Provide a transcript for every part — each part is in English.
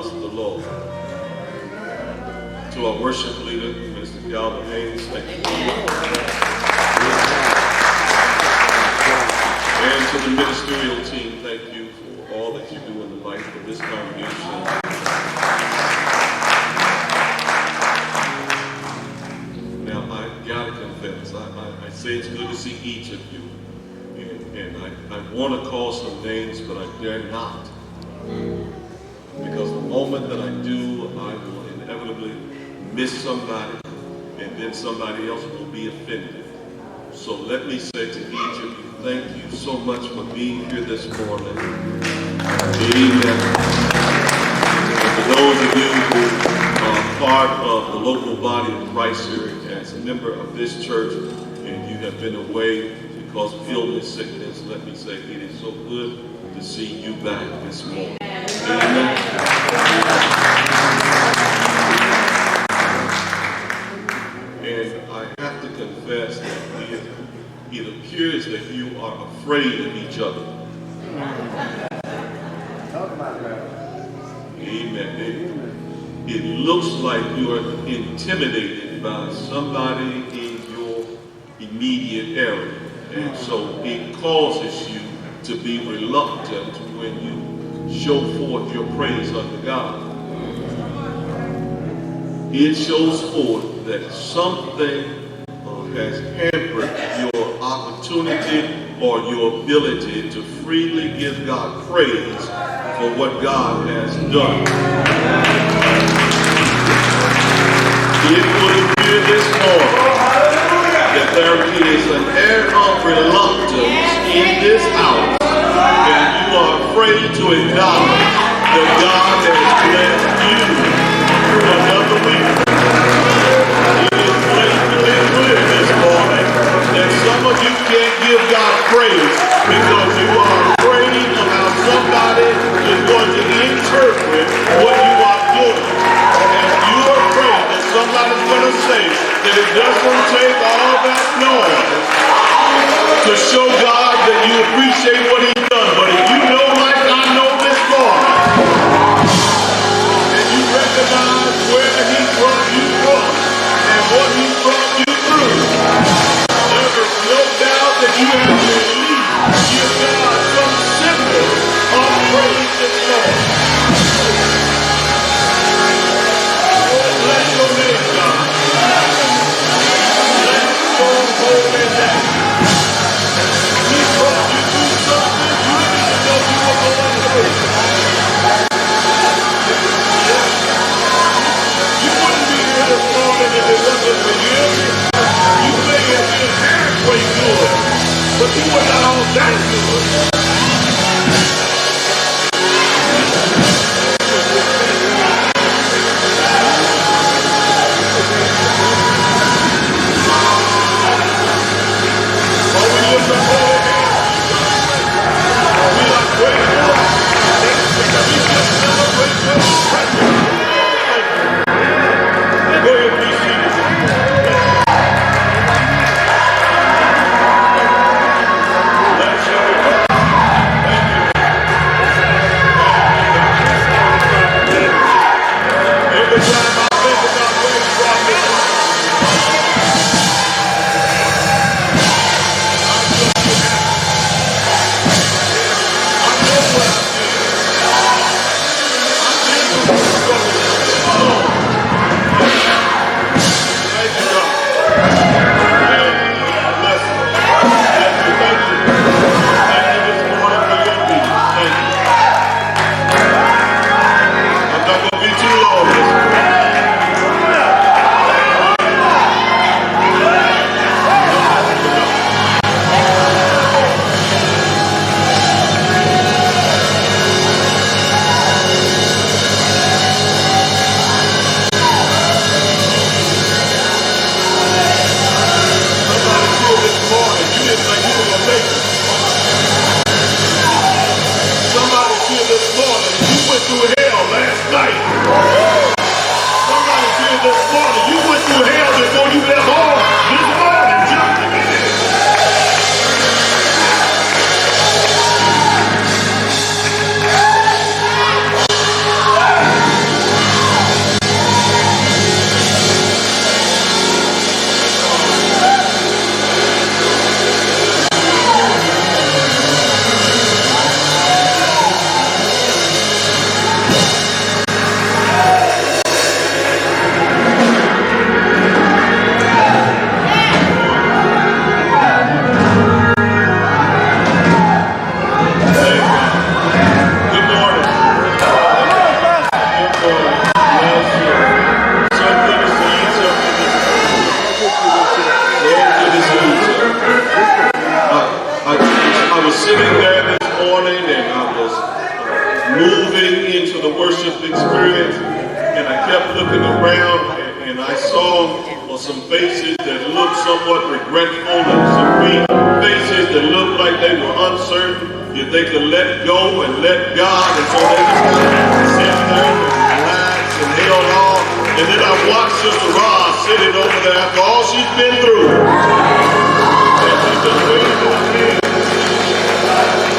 house of the Lord. To our worship leader, Mr. Calvin Haynes, thank you. And to the ministerial team, thank you for all that you do in the life of this congregation. Now, I gotta confess, I say it's good to see each of you. And I want to call some names, but I dare not. Because the moment that I do, I will inevitably miss somebody, and then somebody else will be offended. So let me say to each of you, thank you so much for being here this morning. Amen. And for those of you who are part of the local body of Christ here as a member of this church, and you have been away because of illness, sickness, let me say it is so good to see you back this morning. Amen. And I have to confess that it appears that you are afraid of each other. Amen. It looks like you are intimidated by somebody in your immediate area. And so it causes you to be reluctant when you show forth your praise unto God. It shows forth that something has hampered your opportunity or your ability to freely give God praise for what God has done. It would appear this morning that there is an air of reluctance in this house, and you are afraid to acknowledge that God has blessed you another week. It is blatantly clear this morning that some of you can't give God praise because you are afraid of how somebody is going to interpret what you are doing. And you are afraid that somebody's going to say that it doesn't take all that noise to show God that you appreciate what He's done. But if you know like I know this morning, and you recognize where He brought you from and what He brought you through, there is no doubt that you have to at least give God some symbol of praise this morning. Oh, bless your name, God. Bless your holy name. He brought you through something you didn't even know you were going through. You wouldn't be here this morning if it wasn't for you. You may have been halfway good, but you were not all that good. Oh, we lift up holy hands. We are grateful. We just celebrate your presence. Go ahead, please see this. Bless you. Thank you. Every time I think about where you brought me from, I know what I did. I did the work. Thank you, God. Bless you. Thank you. Thank you this morning for your obedience. Thank you. I'm not going to be too long this morning. Somebody's here this morning. You didn't think you were going to make it. Somebody's here this morning. You went through hell last night. Somebody's here this morning. You went through hell before you left home this morning just to get in. moving into the worship experience, and I kept looking around, and I saw some faces that looked somewhat regretful, and some faces that looked like they were uncertain if they could let go and let God, and so they just kind of sit there and relax and held on. And then I watched Sister Roz sitting over there after all she's been through, and she's just waiting for me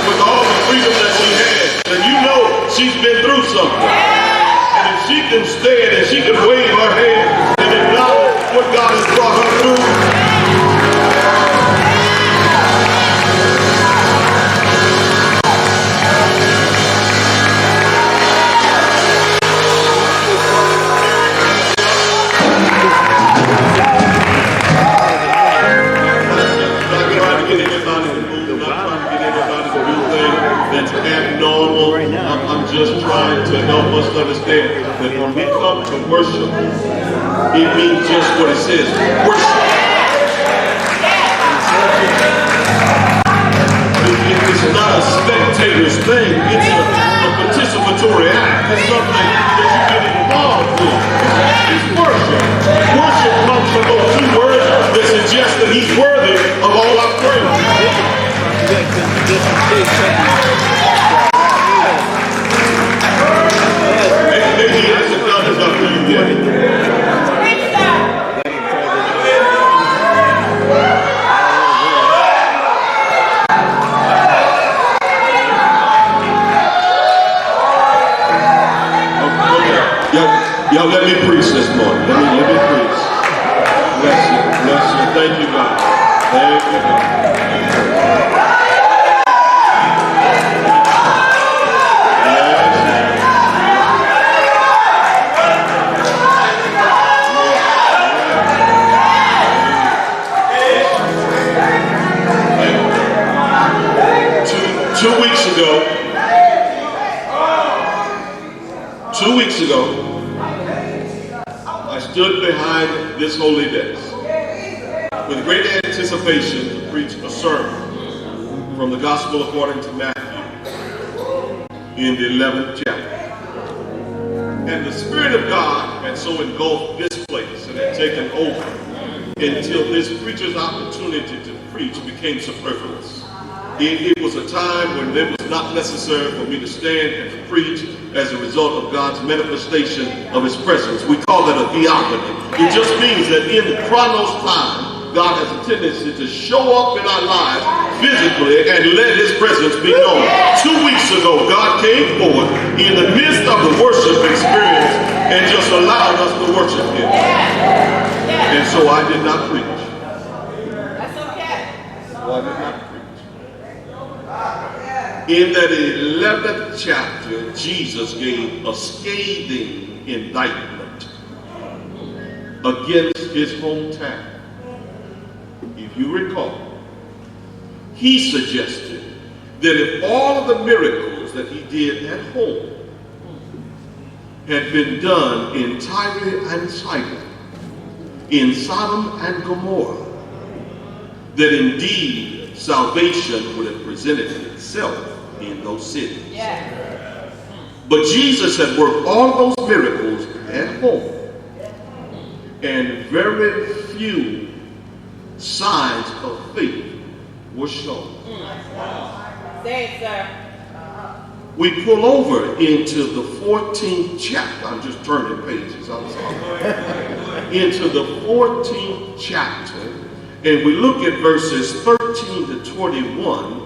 with all the freedom that she has. And you know she's been through something. And if she can stand and she can wave her hand and acknowledge what God has brought her through, I'm just trying to help us understand that when we come to worship, it means just what it says, worship. It's not a spectator's thing, it's a participatory act. It's something that you get involved with. It's worship. Worship comes from those two words that suggest that he's worthy of all our praise. Maybe he hasn't done enough for you yet. Y'all let me preach this morning. Let me preach. Bless you. Bless you. Thank you, God. Thank you, God. 2 weeks ago, I stood behind this holy desk with great anticipation to preach a sermon from the Gospel according to Matthew in the 11th chapter. And the Spirit of God had so engulfed this place and had taken over until this preacher's opportunity to preach became superfluous. It was a time when it was not necessary for me to stand and to preach as a result of God's manifestation of his presence. We call that a theophany. It just means that in the chronos time, God has a tendency to show up in our lives physically and let his presence be known. 2 weeks ago, God came forward in the midst of the worship experience and just allowed us to worship him. And so I did not preach. That's okay. So I did not preach. In that 11th chapter, Jesus gave a scathing indictment against his hometown. If you recall, he suggested that if all of the miracles that he did at home had been done in Tyre and Sidon, in Sodom and Gomorrah, that indeed salvation would have presented itself in those cities. Yeah. But Jesus had worked all those miracles at home, and very few signs of faith were shown. Say it, sir. We pull over into the 14th chapter. I'm just turning pages. I'm sorry. Into the 14th chapter, and we look at verses 13 to 21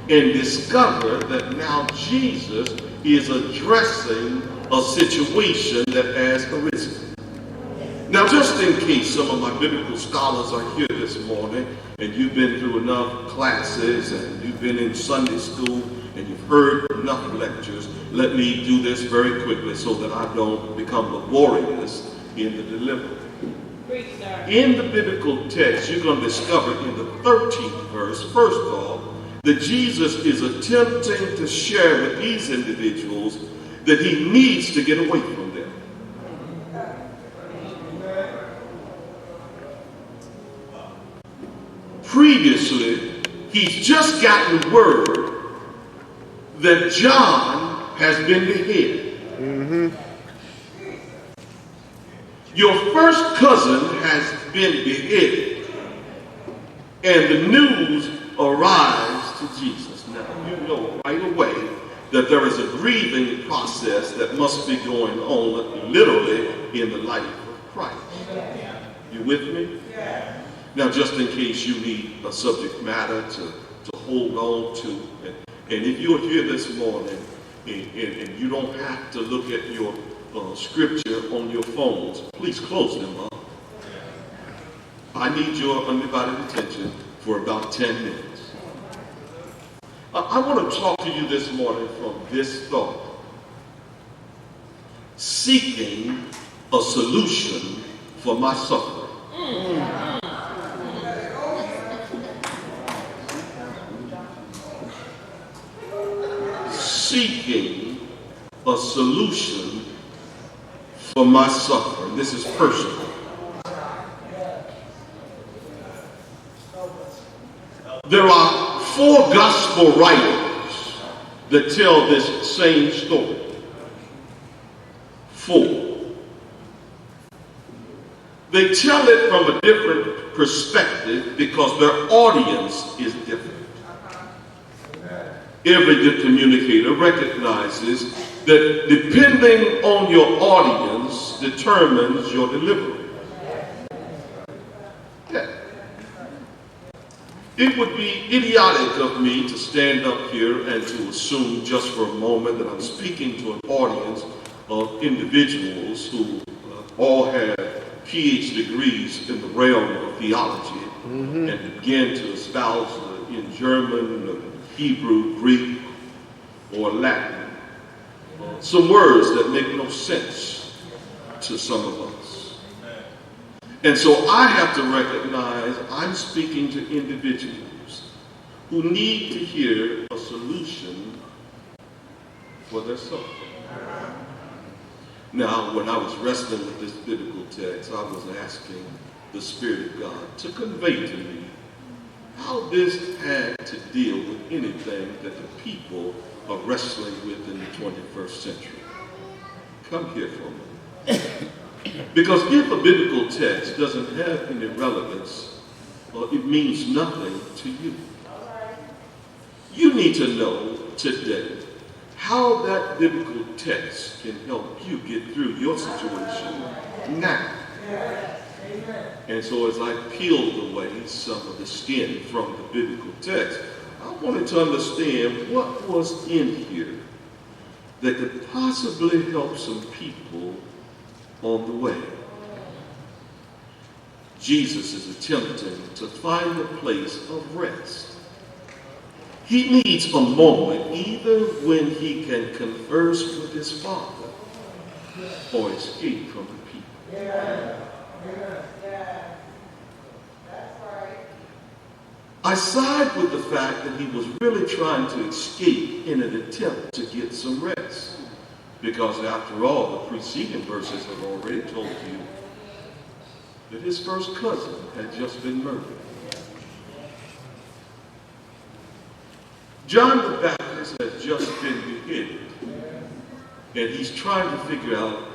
and discover that now Jesus is addressing a situation that has arisen. Now, just in case some of my biblical scholars are here this morning and you've been through enough classes and you've been in Sunday school and you've heard enough lectures, let me do this very quickly so that I don't become laborious in the delivery. In the biblical text, you're going to discover in the 13th verse, first of all, that Jesus is attempting to share with these individuals that he needs to get away from them. Previously, he's just gotten word that John has been beheaded. Your first cousin has been beheaded, and the news arrives to Jesus. Now, you know right away that there is a grieving process that must be going on literally in the life of Christ. You with me? Now, just in case you need a subject matter to hold on to, and if you're here this morning and you don't have to look at your scripture on your phones, please close them up. I need your undivided attention for about 10 minutes. I want to talk to you this morning from this thought. Seeking a solution for my suffering. Seeking a solution for my suffering. This is personal. There are 4 gospel writers that tell this same story. 4. They tell it from a different perspective because their audience is different. Every good communicator recognizes that depending on your audience determines your delivery. It would be idiotic of me to stand up here and to assume just for a moment that I'm speaking to an audience of individuals who all have PhD degrees in the realm of theology and begin to espouse in German, Hebrew, Greek, or Latin some words that make no sense to some of us. And so I have to recognize I'm speaking to individuals who need to hear a solution for their suffering. Now, when I was wrestling with this biblical text, I was asking the Spirit of God to convey to me how this had to deal with anything that the people are wrestling with in the 21st century. Come here for a moment. Because if a biblical text doesn't have any relevance, it means nothing to you. You need to know today how that biblical text can help you get through your situation now. And so as I peeled away some of the skin from the biblical text, I wanted to understand what was in here that could possibly help some people on the way. Jesus is attempting to find a place of rest. He needs a moment either when he can converse with his Father or escape from the people. I side with the fact that he was really trying to escape in an attempt to get some rest. Because after all, the preceding verses have already told you that his first cousin had just been murdered. John the Baptist has just been beheaded. And he's trying to figure out,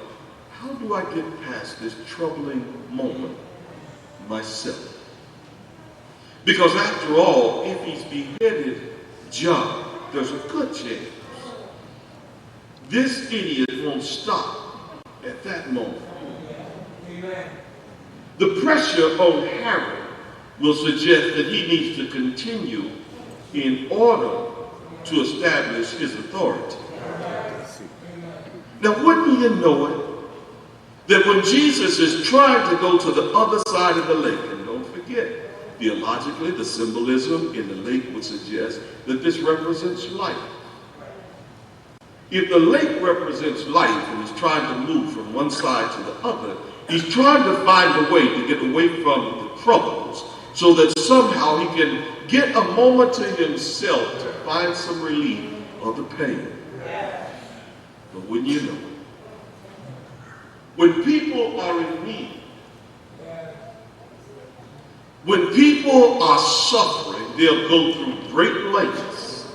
how do I get past this troubling moment myself? Because after all, if he's beheaded John, there's a good chance this idiot won't stop at that moment. The pressure on Herod will suggest that he needs to continue in order to establish his authority. Now, wouldn't you know it, that when Jesus is trying to go to the other side of the lake, and don't forget, theologically, the symbolism in the lake would suggest that this represents life. If the lake represents life and he's trying to move from one side to the other, he's trying to find a way to get away from the troubles so that somehow he can get a moment to himself to find some relief of the pain. But when you know, when people are in need, when people are suffering, they'll go through great lengths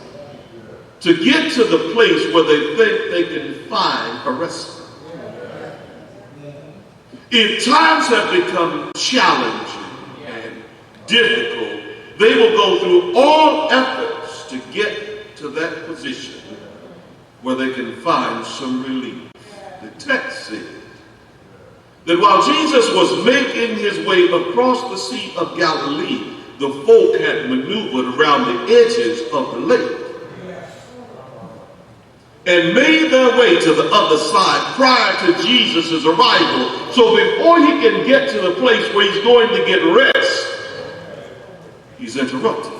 to get to the place where they think they can find a respite. If times have become challenging and difficult, they will go through all efforts to get to that position where they can find some relief. The text said that while Jesus was making his way across the Sea of Galilee, the folk had maneuvered around the edges of the lake and made their way to the other side prior to Jesus' arrival. So before he can get to the place where he's going to get rest, he's interrupted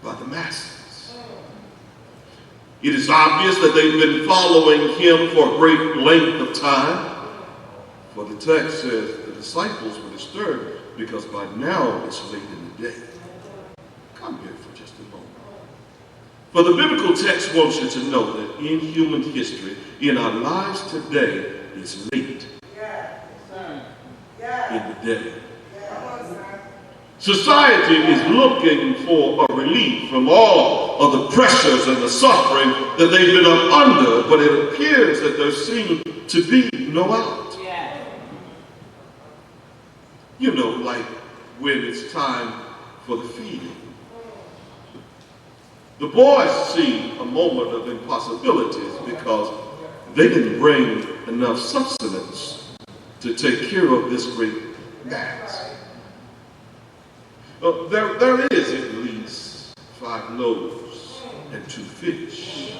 by the masses. It is obvious that they've been following him for a great length of time. For the text says the disciples were disturbed because by now it's late in the day. Come here for just a moment. For the biblical text wants you to know that in human history, in our lives today, it's late in the day. Society is looking for a relief from all of the pressures and the suffering that they've been up under, but it appears that there seems to be no out. You know, like when it's time for the feeding. The boys see a moment of impossibilities because they didn't bring enough sustenance to take care of this great mass. There is at least 5 loaves and 2 fish.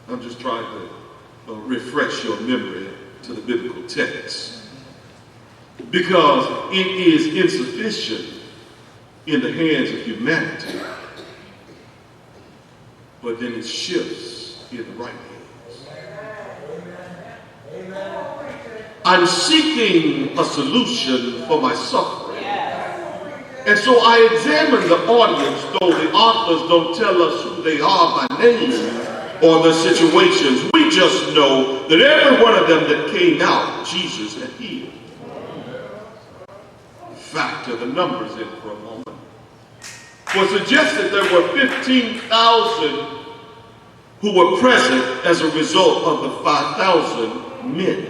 I'm just trying to refresh your memory to the biblical text, because it is insufficient in the hands of humanity, but then it shifts in the right hands. I'm seeking a solution for my suffering. And so I examine the audience, though the authors don't tell us who they are by name or their situations. We just know that every one of them that came out, Jesus had healed. Factor the numbers in for a moment. For it suggests that there were 15,000 who were present as a result of the 5,000 men.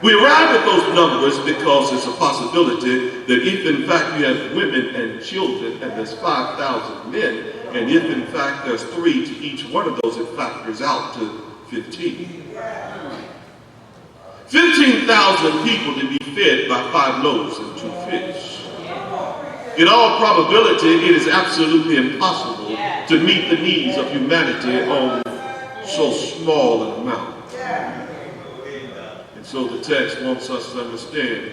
We arrive at those numbers because it's a possibility that if in fact you have women and children and there's 5,000 men, and if in fact there's 3 to each one of those, it factors out to 15. 15,000 people to be fed by 5 loaves and 2 fish. In all probability, it is absolutely impossible to meet the needs of humanity on so small an amount. And so the text wants us to understand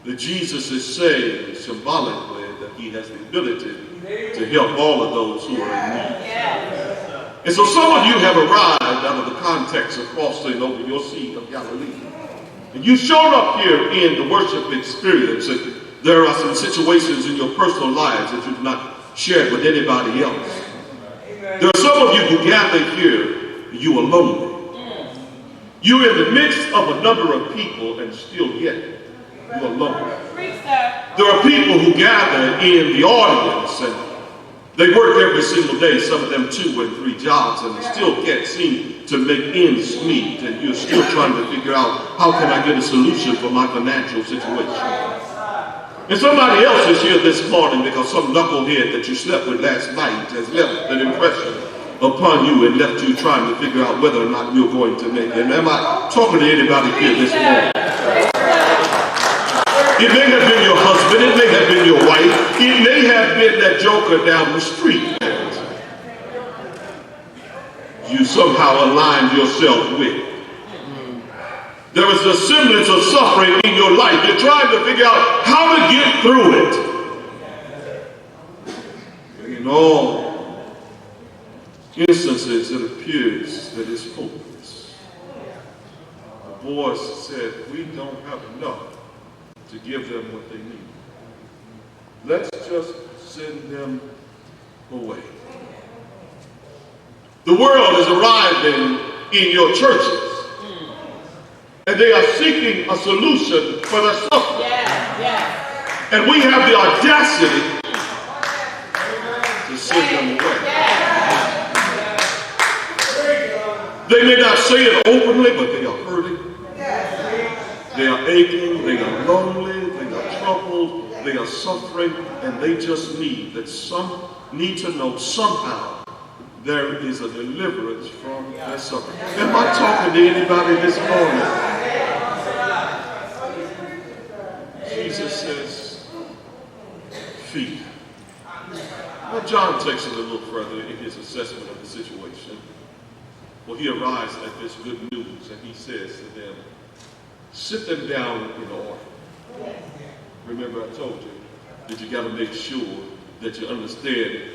that Jesus is saying symbolically that he has the ability to help all of those who are in need. And so some of you have arrived out of the context of crossing over your Sea of Galilee. And you've shown up here in the worship experience. And there are some situations in your personal lives that you've not shared with anybody else. There are some of you who gather here, you are lonely. You're in the midst of a number of people and still yet you are lonely. There are people who gather in the audience and they work every single day, some of them 2 and 3 jobs, and they still can't seem to make ends meet, and you're still trying to figure out, how can I get a solution for my financial situation? And somebody else is here this morning because some knucklehead that you slept with last night has left an impression upon you and left you trying to figure out whether or not you're going to make it. And am I talking to anybody here this morning? It may have been your husband, it may have been your wife, it may have been that joker down the street that you somehow aligned yourself with. There is a semblance of suffering in your life. You're trying to figure out how to get through it. In all instances, it appears that it's hopeless. The boys said, we don't have enough to give them what they need. Let's just send them away. The world is arriving in your churches, and they are seeking a solution for their suffering. And we have the audacity to send them away. They may not say it openly, but they are hurting. They are aching, they are lonely, they are troubled, they are suffering, and they just need to know somehow there is a deliverance from their suffering. Am I talking to anybody this morning? Jesus says, feed. Now John takes it a little further in his assessment of the situation. Well, he arrives at this good news and he says to them, sit them down in order. Remember I told you that you got to make sure that you understand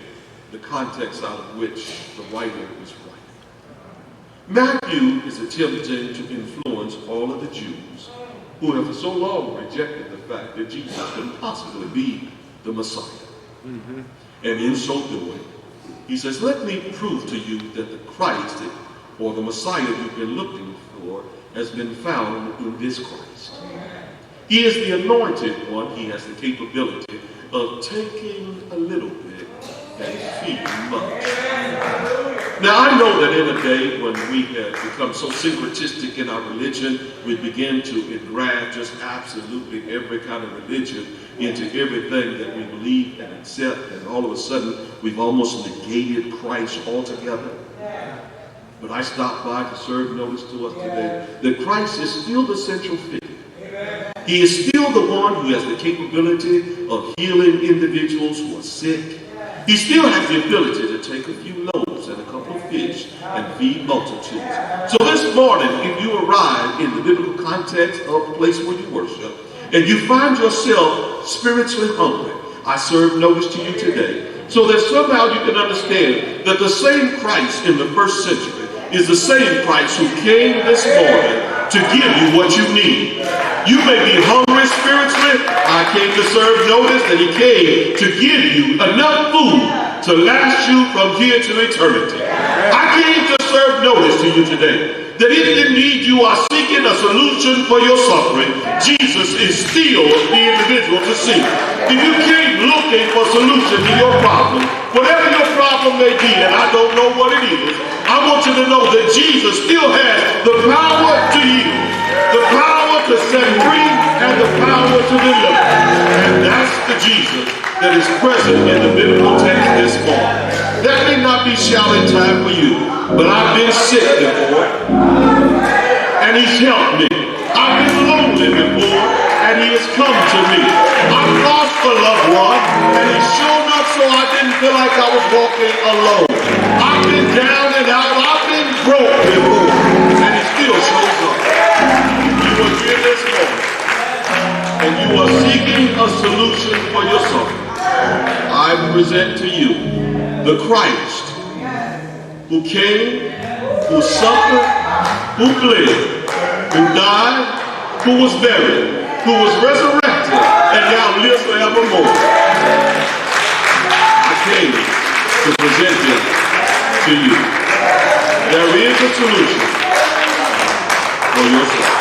the context out of which the writer is writing. Matthew is attempting to influence all of the Jews who have for so long rejected the fact that Jesus could possibly be the Messiah. Mm-hmm. And in so doing, he says, let me prove to you that the Christ, or the Messiah you've been looking for, has been found in this Christ. He is the anointed one. He has the capability of taking a little bit and feeding much. Now I know that in a day when we have become so syncretistic in our religion, we begin to engraft just absolutely every kind of religion into everything that we believe and accept, and all of a sudden we've almost negated Christ altogether. But I stopped by to serve notice to us today that Christ is still the central figure. He is still the one who has the capability of healing individuals who are sick. He still has the ability to take a few loaves and a couple of fish and feed multitudes. So this morning, if you arrive in the biblical context of the place where you worship, and you find yourself spiritually hungry, I serve notice to you today, so that somehow you can understand that the same Christ in the first century is the same Christ who came this morning to give you what you need. You may be hungry spiritually. I came to serve notice that he came to give you enough food to last you from here to eternity. I came to serve notice to you today that if indeed you are seeking a solution for your suffering, Jesus is still the individual to seek. If you came looking for a solution to your problem, whatever your problem may be, and I don't know what it is, I want you to know that Jesus still has the power to heal, the power to set free, and the power to deliver. And that's the Jesus that is present in the biblical text this morning. That may not be shouting time for you, but I've been sick before, and he's helped me. I've been lonely before, and he has come to me. I've lost a loved one, and he's shown up so I didn't feel like I was walking alone. I've been down and out, I've been broke before, and he still shows up. You are here this morning, and you are seeking a solution for your suffering. I present to you the Christ who came, who suffered, who bled, who died, who was buried, who was resurrected, and now lives forevermore. I came to present him to you. There is a solution for your suffering.